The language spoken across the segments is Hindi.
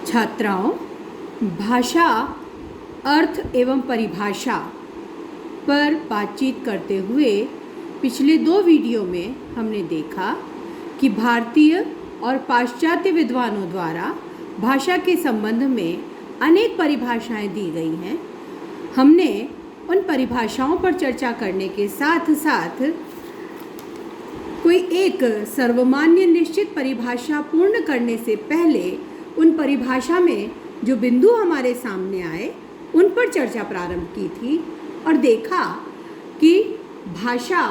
छात्राओं, भाषा, अर्थ एवं परिभाषा पर बातचीत करते हुए पिछले 2 वीडियो में हमने देखा कि भारतीय और पाश्चात्य विद्वानों द्वारा भाषा के संबंध में अनेक परिभाषाएं दी गई हैं। हमने उन परिभाषाओं पर चर्चा करने के साथ साथ कोई एक सर्वमान्य निश्चित परिभाषा पूर्ण करने से पहले उन परिभाषा में जो बिंदु हमारे सामने आए उन पर चर्चा प्रारंभ की थी और देखा कि भाषा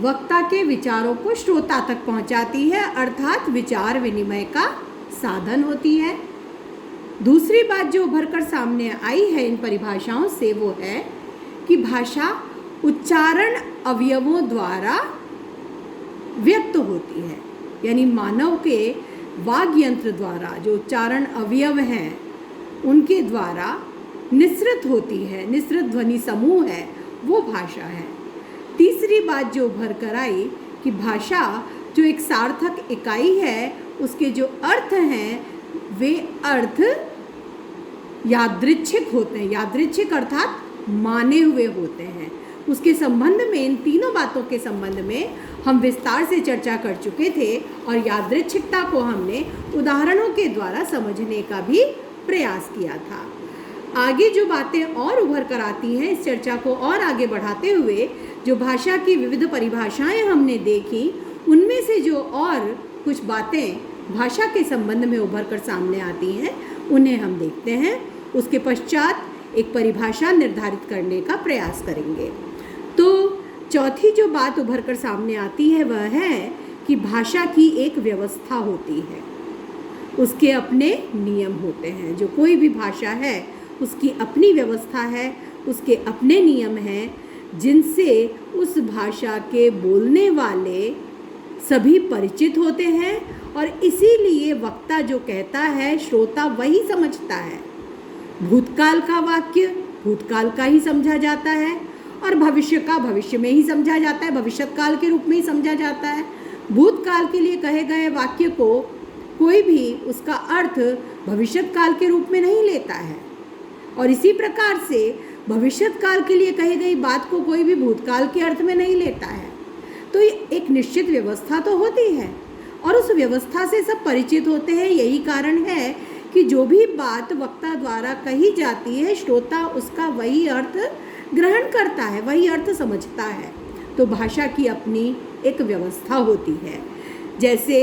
वक्ता के विचारों को श्रोता तक पहुंचाती है, अर्थात विचार विनिमय का साधन होती है। दूसरी बात जो उभर कर सामने आई है इन परिभाषाओं से वो है कि भाषा उच्चारण अवयवों द्वारा व्यक्त होती है, यानी मानव के वाग यंत्र द्वारा जो उच्चारण अवयव हैं उनके द्वारा निसृत होती है, निसृत ध्वनि समूह है, वो भाषा है। तीसरी बात जो उभर कर आई कि भाषा जो एक सार्थक इकाई है उसके जो अर्थ हैं वे अर्थ यादृच्छिक होते हैं, यादृच्छिक अर्थात माने हुए होते हैं। उसके संबंध में, इन तीनों बातों के संबंध में हम विस्तार से चर्चा कर चुके थे और यादृच्छिकता को हमने उदाहरणों के द्वारा समझने का भी प्रयास किया था। आगे जो बातें और उभर कर आती हैं, इस चर्चा को और आगे बढ़ाते हुए जो भाषा की विविध परिभाषाएं हमने देखी उनमें से जो और कुछ बातें भाषा के संबंध में उभर कर सामने आती हैं उन्हें हम देखते हैं। उसके पश्चात एक परिभाषा निर्धारित करने का प्रयास करेंगे। तो चौथी जो बात उभर कर सामने आती है वह है कि भाषा की एक व्यवस्था होती है, उसके अपने नियम होते हैं। जो कोई भी भाषा है उसकी अपनी व्यवस्था है, उसके अपने नियम हैं जिनसे उस भाषा के बोलने वाले सभी परिचित होते हैं और इसीलिए वक्ता जो कहता है श्रोता वही समझता है। भूतकाल का वाक्य भूतकाल का ही समझा जाता है और भविष्य का भविष्य में ही समझा जाता है, भविष्यत काल के रूप में ही समझा जाता है। भूतकाल के लिए कहे गए वाक्य को कोई भी उसका अर्थ भविष्यत काल के रूप में नहीं लेता है और इसी प्रकार से भविष्यत काल के लिए कही गई बात को कोई भी भूतकाल के अर्थ में नहीं लेता है। तो एक निश्चित व्यवस्था तो होती है और उस व्यवस्था से सब परिचित होते हैं। यही कारण है कि जो भी बात वक्ता द्वारा कही जाती है श्रोता उसका वही अर्थ ग्रहण करता है, वही अर्थ समझता है। तो भाषा की अपनी एक व्यवस्था होती है। जैसे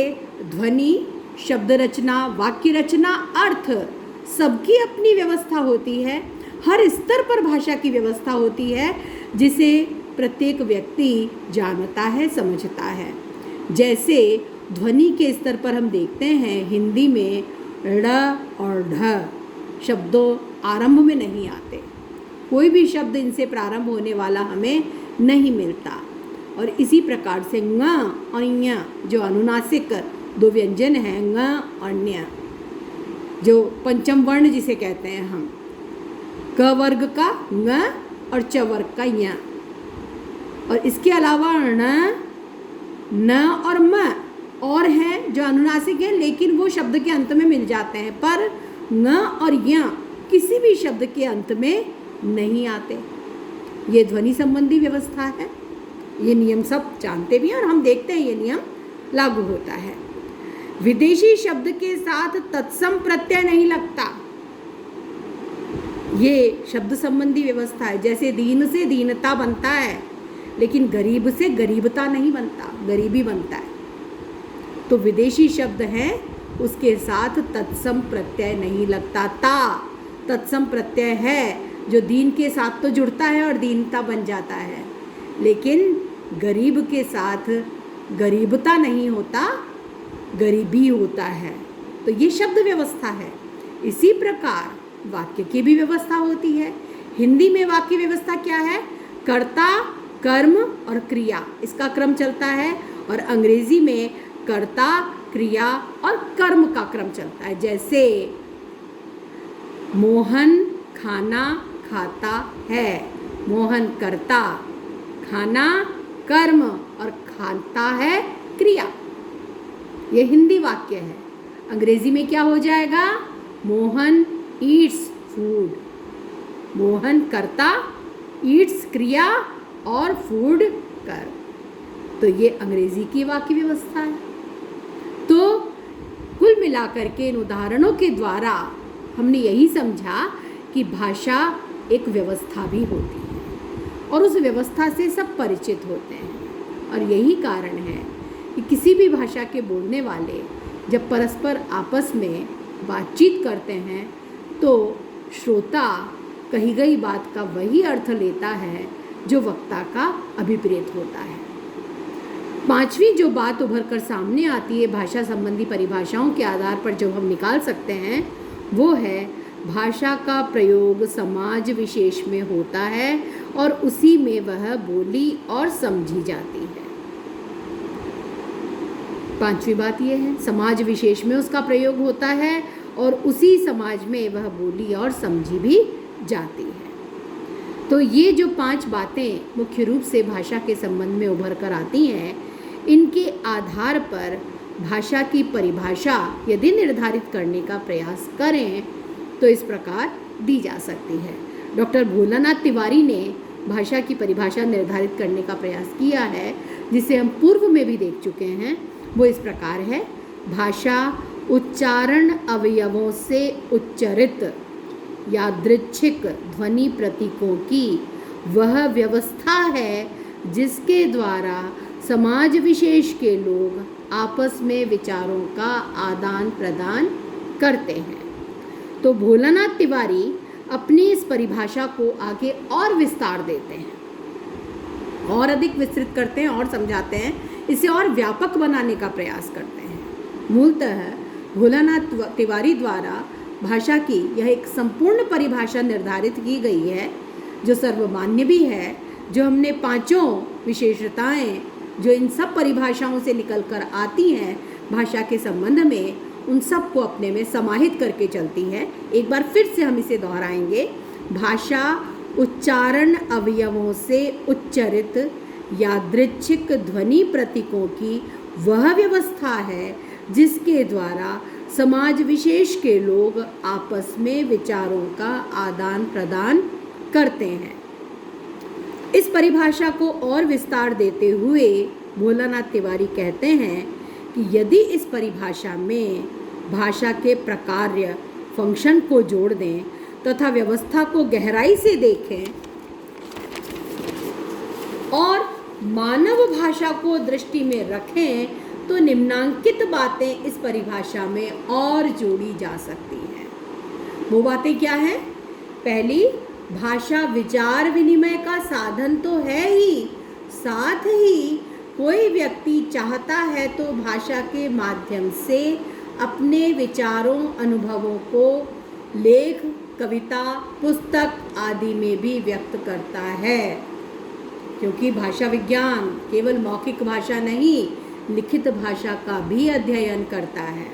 ध्वनि, शब्द रचना, वाक्य रचना, अर्थ सबकी अपनी व्यवस्था होती है। हर स्तर पर भाषा की व्यवस्था होती है जिसे प्रत्येक व्यक्ति जानता है, समझता है। जैसे ध्वनि के स्तर पर हम देखते हैं हिंदी में ड़ और ढ शब्दों आरंभ में नहीं आते, कोई भी शब्द इनसे प्रारंभ होने वाला हमें नहीं मिलता। और इसी प्रकार से ङ और ञ जो अनुनासिक 2 व्यंजन हैं, ङ और ञ जो पंचम वर्ण जिसे कहते हैं हम, क वर्ग का ङ और च वर्ग का ञ, और इसके अलावा ण, न और म और हैं जो अनुनासिक हैं लेकिन वो शब्द के अंत में मिल जाते हैं, पर ङ और य किसी भी शब्द के अंत में नहीं आते। ये ध्वनि संबंधी व्यवस्था है। ये नियम सब जानते भी हैं और हम देखते हैं ये नियम लागू होता है। विदेशी शब्द के साथ तत्सम प्रत्यय नहीं लगता, ये शब्द संबंधी व्यवस्था है। जैसे दीन से दीनता बनता है लेकिन गरीब से गरीबता नहीं बनता, गरीबी बनता है। तो विदेशी शब्द है उसके साथ तत्सम प्रत्यय नहीं लगता। ता तत्सम प्रत्यय है जो दीन के साथ तो जुड़ता है और दीनता बन जाता है, लेकिन गरीब के साथ गरीबता नहीं होता, गरीबी होता है। तो ये शब्द व्यवस्था है। इसी प्रकार वाक्य की भी व्यवस्था होती है। हिंदी में वाक्य व्यवस्था क्या है? कर्ता, कर्म और क्रिया, इसका क्रम चलता है। और अंग्रेजी में कर्ता, क्रिया और कर्म का क्रम चलता है। जैसे मोहन खाना खाता है, मोहन कर्ता, खाना कर्म और खाता है क्रिया। ये हिंदी वाक्य है। अंग्रेजी में क्या हो जाएगा? Mohan Yeats food. मोहन कर्ता, ईट्स क्रिया और फूड कर। तो ये अंग्रेजी की वाक्य व्यवस्था है। तो कुल मिलाकर के इन उदाहरणों के द्वारा हमने यही समझा कि भाषा एक व्यवस्था भी होती है और उस व्यवस्था से सब परिचित होते हैं। और यही कारण है कि किसी भी भाषा के बोलने वाले जब परस्पर आपस में बातचीत करते हैं तो श्रोता कही गई बात का वही अर्थ लेता है जो वक्ता का अभिप्रेत होता है। पांचवी जो बात उभर कर सामने आती है भाषा संबंधी परिभाषाओं के आधार पर जो हम निकाल सकते हैं वो है भाषा का प्रयोग समाज विशेष में होता है और उसी में वह बोली और समझी जाती है। पांचवी बात यह है समाज विशेष में उसका प्रयोग होता है और उसी समाज में वह बोली और समझी भी जाती है। तो ये जो 5 बातें मुख्य रूप से भाषा के संबंध में उभर कर आती हैं, इनके आधार पर भाषा की परिभाषा यदि निर्धारित करने का प्रयास करें तो इस प्रकार दी जा सकती है। डॉक्टर भोलानाथ तिवारी ने भाषा की परिभाषा निर्धारित करने का प्रयास किया है, जिसे हम पूर्व में भी देख चुके हैं। वो इस प्रकार है, भाषा उच्चारण अवयवों से उच्चरित यादृच्छिक ध्वनि प्रतीकों की वह व्यवस्था है जिसके द्वारा समाज विशेष के लोग आपस में विचारों का आदान प्रदान करते हैं। तो भोलानाथ तिवारी अपनी इस परिभाषा को आगे और विस्तार देते हैं, और अधिक विस्तृत करते हैं और समझाते हैं, इसे और व्यापक बनाने का प्रयास करते हैं। मूलतः भोलानाथ तिवारी द्वारा भाषा की यह एक संपूर्ण परिभाषा निर्धारित की गई है जो सर्वमान्य भी है। जो हमने 5 विशेषताएं जो इन सब परिभाषाओं से निकल कर आती हैं भाषा के संबंध में, उन सब को अपने में समाहित करके चलती है। एक बार फिर से हम इसे दोहराएंगे, भाषा उच्चारण अवयवों से उच्चरित यादृच्छिक ध्वनि प्रतीकों की वह व्यवस्था है जिसके द्वारा समाज विशेष के लोग आपस में विचारों का आदान प्रदान करते हैं। इस परिभाषा को और विस्तार देते हुए भोलानाथ तिवारी कहते हैं कि यदि इस परिभाषा में भाषा के प्रकार्य फंक्शन को जोड़ दें तथा व्यवस्था को गहराई से देखें और मानव भाषा को दृष्टि में रखें तो निम्नांकित बातें इस परिभाषा में और जोड़ी जा सकती हैं। वो बातें क्या हैं? पहली, भाषा विचार विनिमय का साधन तो है ही, साथ ही कोई व्यक्ति चाहता है तो भाषा के माध्यम से अपने विचारों अनुभवों को लेख, कविता, पुस्तक आदि में भी व्यक्त करता है। क्योंकि भाषा विज्ञान केवल मौखिक भाषा नहीं, लिखित भाषा का भी अध्ययन करता है।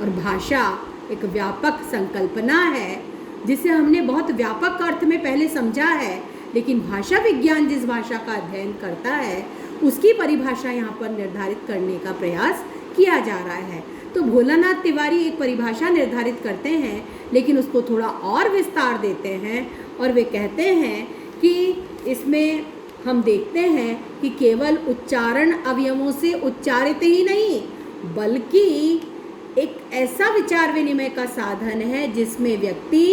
और भाषा एक व्यापक संकल्पना है जिसे हमने बहुत व्यापक अर्थ में पहले समझा है, लेकिन भाषा विज्ञान जिस भाषा का अध्ययन करता है उसकी परिभाषा यहाँ पर निर्धारित करने का प्रयास किया जा रहा है। तो भोलानाथ तिवारी एक परिभाषा निर्धारित करते हैं, लेकिन उसको थोड़ा और विस्तार देते हैं और वे कहते हैं कि इसमें हम देखते हैं कि केवल उच्चारण अवयवों से उच्चारित ही नहीं, बल्कि एक ऐसा विचार विनिमय का साधन है जिसमें व्यक्ति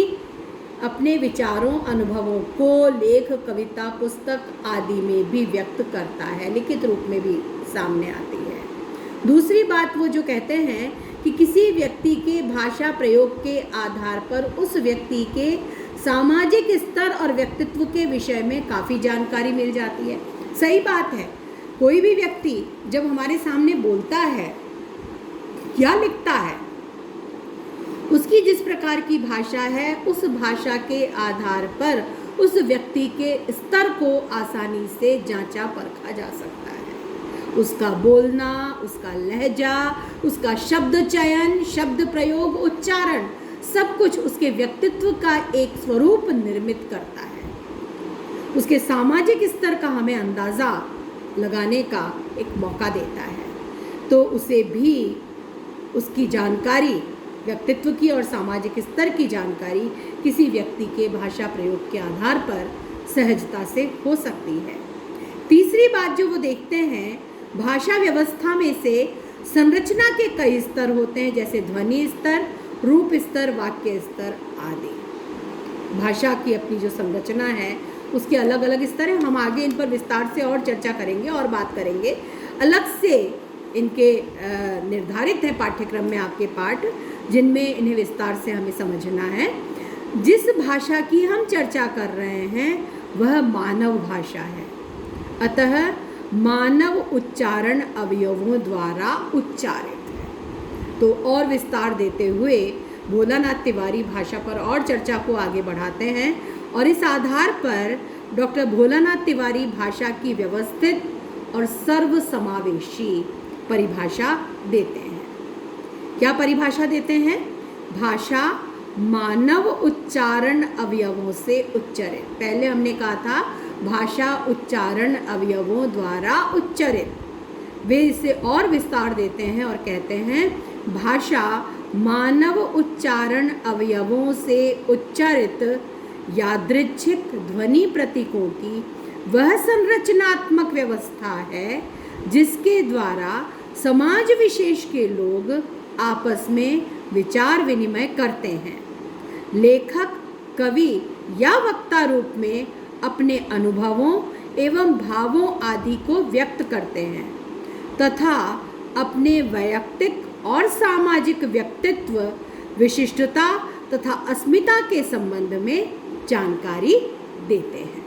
अपने विचारों अनुभवों को लेख, कविता, पुस्तक आदि में भी व्यक्त करता है, लिखित रूप में भी सामने आती है। दूसरी बात वो जो कहते हैं कि किसी व्यक्ति के भाषा प्रयोग के आधार पर उस व्यक्ति के सामाजिक स्तर और व्यक्तित्व के विषय में काफ़ी जानकारी मिल जाती है। सही बात है, कोई भी व्यक्ति जब हमारे सामने बोलता है या लिखता है, उसकी जिस प्रकार की भाषा है उस भाषा के आधार पर उस व्यक्ति के स्तर को आसानी से जांचा परखा जा सकता है। उसका बोलना, उसका लहजा, उसका शब्द चयन, शब्द प्रयोग, उच्चारण, सब कुछ उसके व्यक्तित्व का एक स्वरूप निर्मित करता है। उसके सामाजिक स्तर का हमें अंदाज़ा लगाने का एक मौका देता है। तो उसे भी उसकी जानकारी व्यक्तित्व की और सामाजिक स्तर की जानकारी किसी व्यक्ति के भाषा प्रयोग के आधार पर सहजता से हो सकती है। तीसरी बात जो वो देखते हैं, भाषा व्यवस्था में से संरचना के कई स्तर होते हैं, जैसे ध्वनि स्तर, रूप स्तर, वाक्य स्तर आदि। भाषा की अपनी जो संरचना है उसके अलग अलग स्तर हैं। हम आगे इन पर विस्तार से और चर्चा करेंगे और बात करेंगे। अलग से इनके निर्धारित है पाठ्यक्रम में आपके पाठ, जिनमें इन्हें विस्तार से हमें समझना है। जिस भाषा की हम चर्चा कर रहे हैं वह मानव भाषा है, अतः मानव उच्चारण अवयवों द्वारा उच्चारित है। तो और विस्तार देते हुए भोलानाथ तिवारी भाषा पर और चर्चा को आगे बढ़ाते हैं और इस आधार पर डॉक्टर भोलानाथ तिवारी भाषा की व्यवस्थित और सर्वसमावेशी परिभाषा देते हैं। क्या परिभाषा देते हैं? भाषा मानव उच्चारण अवयवों से उच्चरित। पहले हमने कहा था भाषा उच्चारण अवयवों द्वारा उच्चरित। वे इसे और विस्तार देते हैं और कहते हैं भाषा मानव उच्चारण अवयवों से उच्चारित यादृच्छिक ध्वनि प्रतीकों की वह संरचनात्मक व्यवस्था है जिसके द्वारा समाज विशेष के लोग आपस में विचार विनिमय करते हैं। लेखक, कवि या वक्ता रूप में अपने अनुभवों एवं भावों आदि को व्यक्त करते हैं तथा अपने वैयक्तिक और सामाजिक व्यक्तित्व, विशिष्टता तथा अस्मिता के संबंध में जानकारी देते हैं।